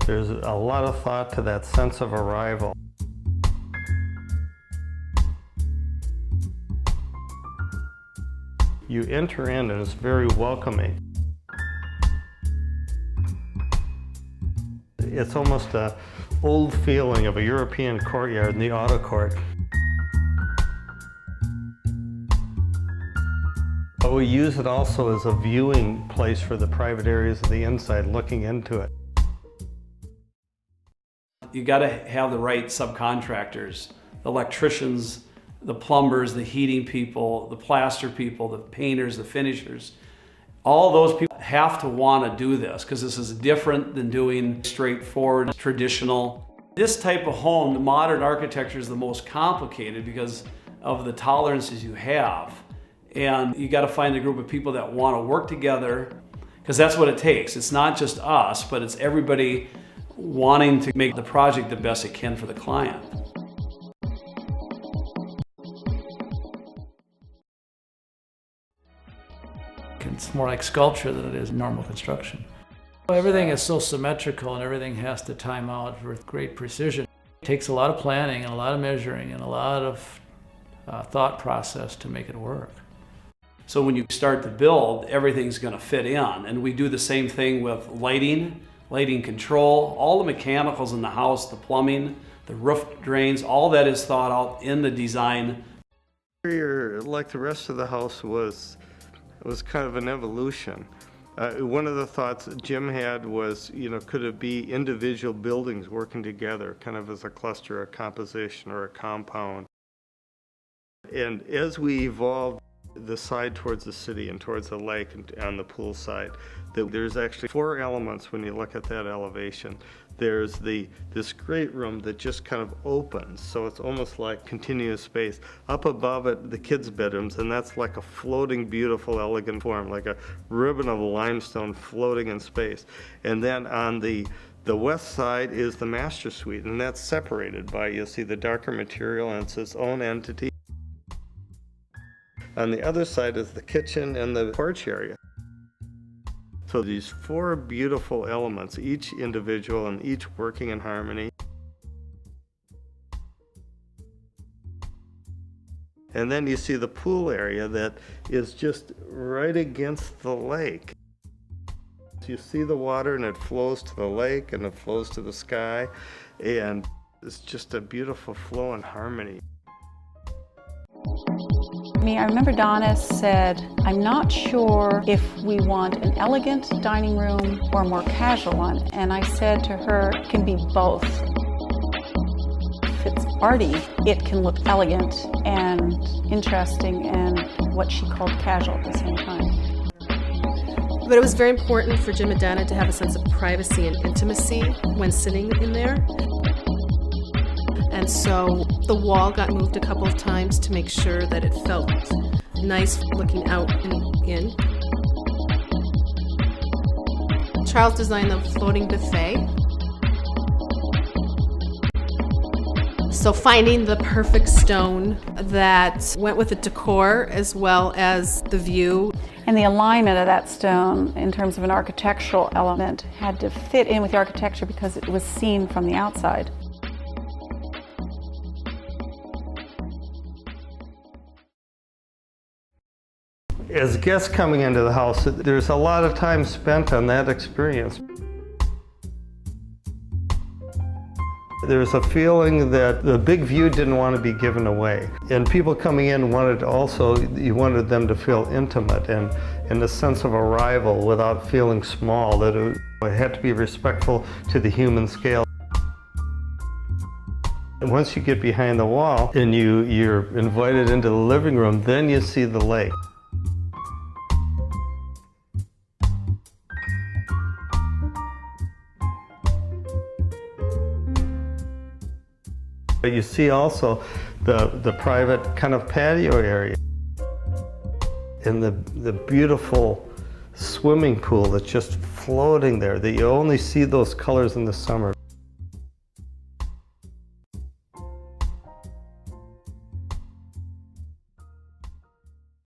There's a lot of thought to that sense of arrival. You enter in and it's very welcoming. It's almost an old feeling of a European courtyard in the auto court. But we use it also as a viewing place for the private areas of the inside, looking into it. You got to have the right subcontractors, the electricians, the plumbers, the heating people, the plaster people, the painters, the finishers. All those people have to want to do this because this is different than doing straightforward, traditional. This type of home, the modern architecture is the most complicated because of the tolerances you have. And you got to find a group of people that want to work together because that's what it takes. It's not just us, but it's everybody wanting to make the project the best it can for the client. It's more like sculpture than it is normal construction. Everything is so symmetrical and everything has to time out with great precision. It takes a lot of planning and a lot of measuring and a lot of thought process to make it work. So when you start to build, everything's going to fit in. And we do the same thing with lighting control, all the mechanicals in the house, the plumbing, the roof drains, all that is thought out in the design. Like the rest of the house was kind of an evolution. One of the thoughts Jim had was, could it be individual buildings working together, kind of as a cluster, a composition, or a compound? And as we evolved the side towards the city and towards the lake and on the pool side, there's actually 4 elements when you look at that elevation. There's this great room that just kind of opens, so it's almost like continuous space. Up above it, the kids' bedrooms, and that's like a floating, beautiful, elegant form, like a ribbon of limestone floating in space. And then on the west side is the master suite, and that's separated by, you'll see the darker material, and it's its own entity. On the other side is the kitchen and the porch area. So these 4 beautiful elements, each individual and each working in harmony. And then you see the pool area that is just right against the lake. You see the water and it flows to the lake and it flows to the sky, and it's just a beautiful flow and harmony. I remember Donna said, I'm not sure if we want an elegant dining room or a more casual one. And I said to her, it can be both. If it's arty, it can look elegant and interesting and what she called casual at the same time. But it was very important for Jim and Donna to have a sense of privacy and intimacy when sitting in there. And so the wall got moved a couple of times to make sure that it felt nice looking out and in. Charles designed the floating buffet. So finding the perfect stone that went with the decor as well as the view. And the alignment of that stone in terms of an architectural element had to fit in with the architecture because it was seen from the outside. As guests coming into the house, there's a lot of time spent on that experience. There's a feeling that the big view didn't want to be given away. And people coming in you wanted them to feel intimate and a sense of arrival without feeling small, that it had to be respectful to the human scale. And once you get behind the wall and you're invited into the living room, then you see the lake. But you see also the private kind of patio area and the beautiful swimming pool that's just floating there, that you only see those colors in the summer.